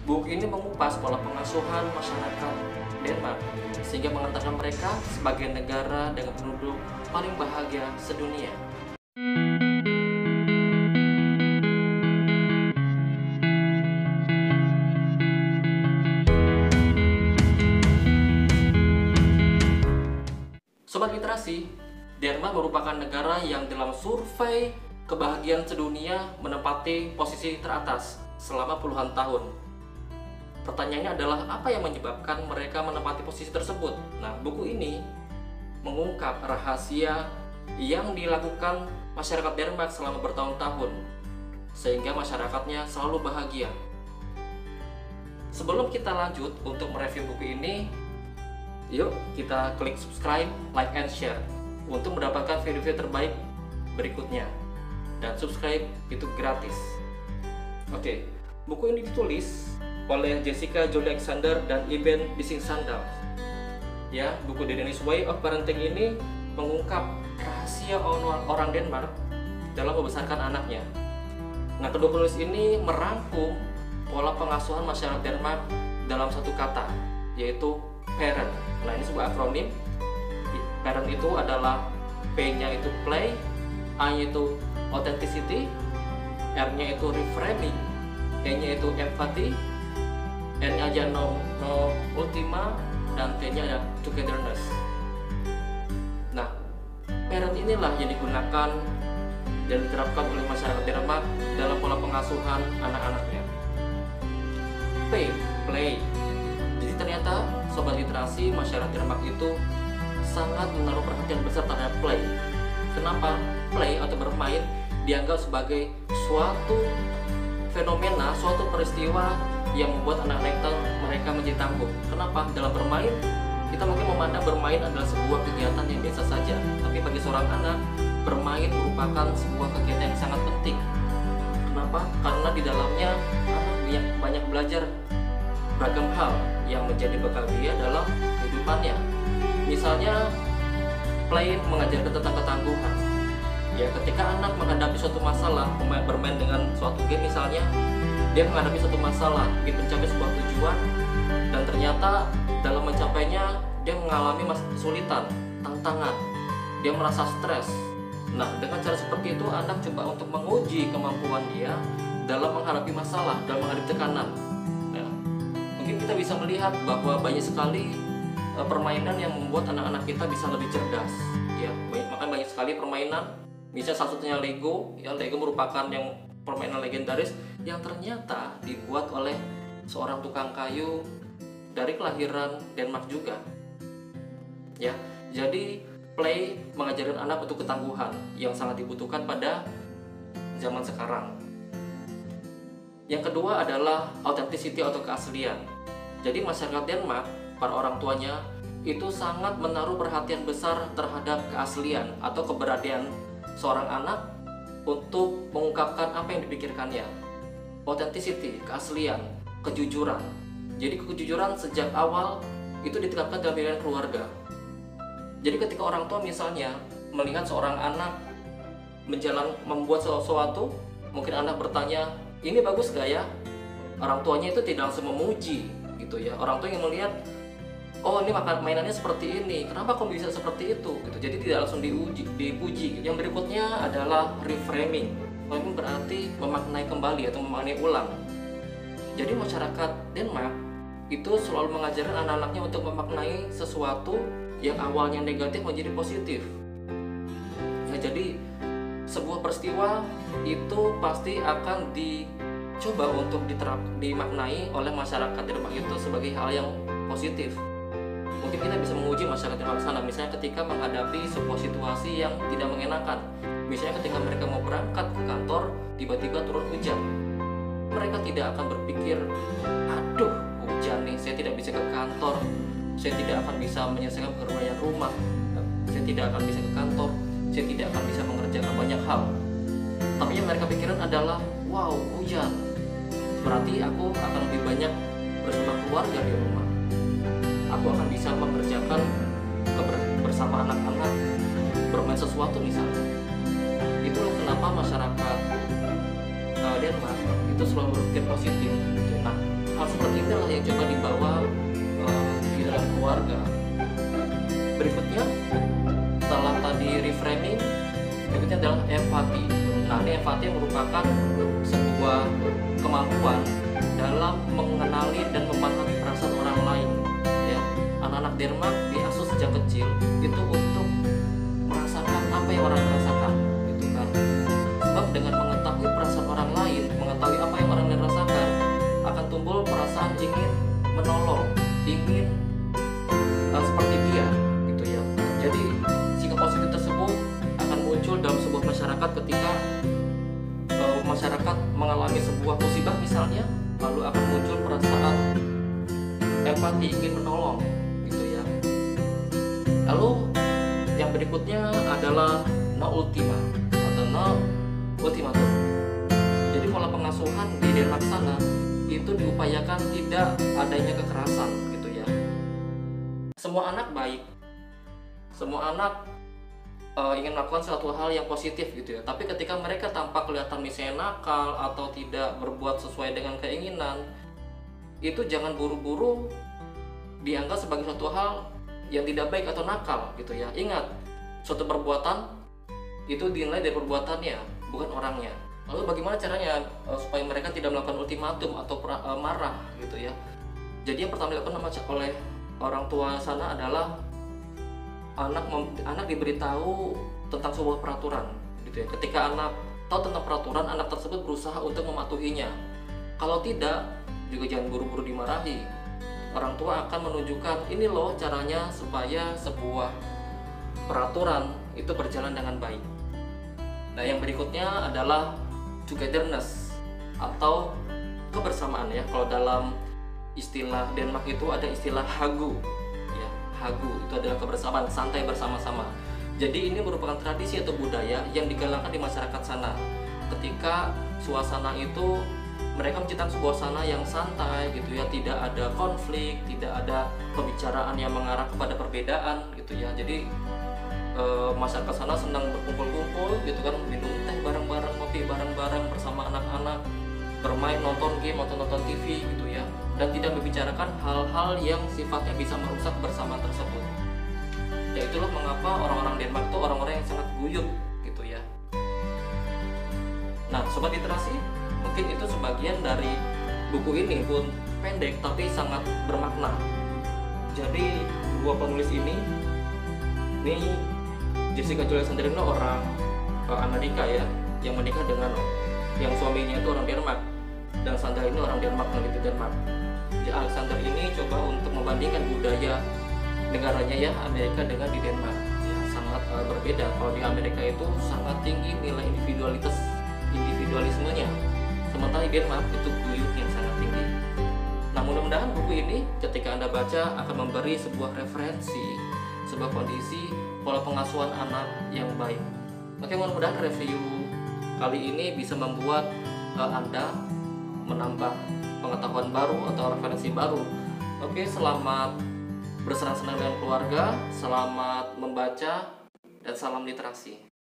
Buku ini mengupas pola pengasuhan masyarakat Denmark sehingga mengatakan mereka sebagai negara dengan penduduk paling bahagia sedunia. Sobat Literasi, Denmark merupakan negara yang dalam survei kebahagiaan sedunia menempati posisi teratas selama puluhan tahun. Pertanyaannya adalah apa yang menyebabkan mereka menempati posisi tersebut? Nah, buku ini mengungkap rahasia yang dilakukan masyarakat Denmark selama bertahun-tahun sehingga masyarakatnya selalu bahagia. Sebelum kita lanjut untuk mereview buku ini, yuk kita klik subscribe, like, and share untuk mendapatkan video-video terbaik berikutnya. Dan subscribe itu gratis. Oke, buku ini ditulis oleh Jessica Jolie Alexander dan Iben Bissing-Sandal. Ya, buku The Danish Way of Parenting ini mengungkap rahasia orang Denmark dalam membesarkan anaknya. Nah, kedua penulis ini merangkum pola pengasuhan masyarakat Denmark dalam satu kata, yaitu parent. Nah, ini sebuah akronim. Parent itu adalah P-nya itu play, A-nya itu authenticity, R-nya itu reframing, E-nya itu empathy, N-nya aja no ultima, dan T-nya ada togetherness. Nah, parent inilah yang digunakan dan diterapkan oleh masyarakat Denmark dalam pola pengasuhan anak-anaknya. Play. Jadi ternyata Sobat Literasi, masyarakat Denmark itu sangat menaruh perhatian besar terhadap play. Kenapa? Play atau bermain dianggap sebagai suatu fenomena, suatu peristiwa yang membuat anak-anak mereka menjadi tangguh. Kenapa? Dalam bermain, kita mungkin memandang bermain adalah sebuah kegiatan yang biasa saja. Tapi bagi seorang anak, bermain merupakan sebuah kegiatan yang sangat penting. Kenapa? Karena di dalamnya anak banyak belajar beragam hal yang menjadi bekal dia dalam kehidupannya. Misalnya, play mengajarkan tentang ketangguhan. Ya, ketika anak menghadapi suatu masalah, bermain dengan suatu game misalnya, dia menghadapi suatu masalah, ingin mencapai sebuah tujuan, dan ternyata dalam mencapainya dia mengalami kesulitan, tantangan, dia merasa stres. Nah, dengan cara seperti itu anak coba untuk menguji kemampuan dia dalam menghadapi masalah, dalam menghadapi tekanan. Nah, mungkin kita bisa melihat bahwa banyak sekali permainan yang membuat anak-anak kita bisa lebih cerdas. Ya, banyak sekali permainan. Misalnya salah satunya Lego. Ya, Lego merupakan yang permainan legendaris yang ternyata dibuat oleh seorang tukang kayu dari kelahiran Denmark juga. Ya, jadi play mengajarkan anak untuk ketangguhan yang sangat dibutuhkan pada zaman sekarang. Yang kedua adalah authenticity atau keaslian. Jadi masyarakat Denmark, para orang tuanya itu sangat menaruh perhatian besar terhadap keaslian atau keberanian seorang anak untuk mengungkapkan apa yang dipikirkannya. Authenticity, keaslian, kejujuran. Jadi kejujuran sejak awal itu ditekankan dalam pilihan keluarga. Jadi ketika orang tua misalnya melihat seorang anak membuat sesuatu, mungkin anak bertanya, ini bagus gak ya? Orang tuanya itu tidak langsung memuji gitu ya. Orang tua yang melihat, oh ini mainannya seperti ini, kenapa kok bisa seperti itu gitu. Jadi tidak langsung dipuji. Yang berikutnya adalah reframing. Reframing berarti memaknai kembali atau memaknai ulang. Jadi masyarakat Denmark itu selalu mengajarkan anak-anaknya untuk memaknai sesuatu yang awalnya negatif menjadi positif. Ya, jadi sebuah peristiwa itu pasti akan dicoba untuk dimaknai oleh masyarakat Denmark itu sebagai hal yang positif. Mungkin kita bisa menguji masyarakat Denmark sana, misalnya ketika menghadapi sebuah situasi yang tidak mengenakan. Misalnya ketika mereka mau berangkat ke kantor, tiba-tiba turun hujan. Mereka tidak akan berpikir, aduh hujan nih, saya tidak bisa ke kantor, saya tidak akan bisa menyelesaikan pekerjaan rumah, saya tidak akan bisa ke kantor, saya tidak akan bisa mengerjakan banyak hal. Tapi yang mereka pikirkan adalah, wow hujan, berarti aku akan lebih banyak bersama keluarga di rumah. Aku akan bisa mengerjakan bersama anak-anak, bermain sesuatu misalnya. Itulah kenapa masyarakat Denmark itu selalu berpikir positif. Nah, hal seperti lah yang coba dibawa di dalam keluarga. Berikutnya, setelah tadi reframing, berikutnya adalah empati. Nah, ini empati merupakan sebuah kemampuan dalam mengenali dan memahami perasaan orang lain. Ya, anak-anak Denmark diasuh sejak kecil itu untuk merasakan apa yang orang rasakan, gitu kan. Sebab dengan mengetahui perasaan orang lain, mengetahui apa yang orang lain rasakan, akan tumbuh perasaan ingin menolong, ingin seperti dia, gitu ya. Jadi sikap positif tersebut akan muncul dalam sebuah masyarakat ketika masyarakat mengalami sebuah musibah misalnya, lalu akan muncul perasaan empati, ingin menolong, gitu ya. Lalu yang berikutnya adalah no ultima atau no ultimatum. Jadi pola pengasuhan di Denmark sana itu diupayakan tidak adanya kekerasan, gitu ya. Semua anak baik, semua anak ingin melakukan suatu hal yang positif, gitu ya. Tapi ketika mereka tampak kelihatan misalnya nakal atau tidak berbuat sesuai dengan keinginan, itu jangan buru-buru dianggap sebagai suatu hal yang tidak baik atau nakal, gitu ya. Ingat, suatu perbuatan itu dinilai dari perbuatannya, bukan orangnya. Lalu bagaimana caranya supaya mereka tidak melakukan ultimatum atau marah, gitu ya. Jadi yang pertama dilakukan oleh orang tua sana adalah anak diberitahu tentang sebuah peraturan, gitu ya. Ketika anak tahu tentang peraturan, anak tersebut berusaha untuk mematuhinya. Kalau tidak, juga jangan buru-buru dimarahi. Orang tua akan menunjukkan, ini loh caranya supaya sebuah peraturan itu berjalan dengan baik. Nah, yang berikutnya adalah togetherness atau kebersamaan, ya. Kalau dalam istilah Denmark itu ada istilah hagu. Hagu itu adalah kebersamaan, santai bersama-sama. Jadi ini merupakan tradisi atau budaya yang digalakkan di masyarakat sana. Ketika suasana itu mereka menciptakan sebuah suasana yang santai, gitu ya, tidak ada konflik, tidak ada pembicaraan yang mengarah kepada perbedaan, gitu ya. Jadi masyarakat sana senang berkumpul-kumpul, gitu kan, minum teh bareng-bareng, kopi bareng-bareng bersama anak-anak, bermain, nonton game atau nonton TV, gitu ya, dan tidak membicarakan hal-hal yang sifatnya bisa merusak bersama tersebut. Ya, itulah mengapa orang-orang Denmark itu orang-orang yang sangat guyup, gitu ya. Nah, sobat literasi, mungkin itu sebagian dari buku ini, pun pendek tapi sangat bermakna. Jadi dua penulis ini Jessica Julia Sander ini orang Amerika, ya, yang menikah dengan yang suaminya itu orang Denmark, dan Sander ini orang Denmark, meneliti Denmark. Jadi Alexander ini coba untuk membandingkan budaya negaranya, ya, Amerika dengan di Denmark, ya, sangat berbeda. Kalau di Amerika itu sangat tinggi nilai individualismenya, sementara di Denmark itu guyup yang sangat tinggi. Nah, mudah-mudahan buku ini ketika Anda baca akan memberi sebuah referensi, sebuah kondisi pola pengasuhan anak yang baik. Oke, mudah-mudahan review kali ini bisa membuat Anda menambah pengetahuan baru atau referensi baru. Oke, selamat bersenang-senang dengan keluarga, selamat membaca, dan salam literasi.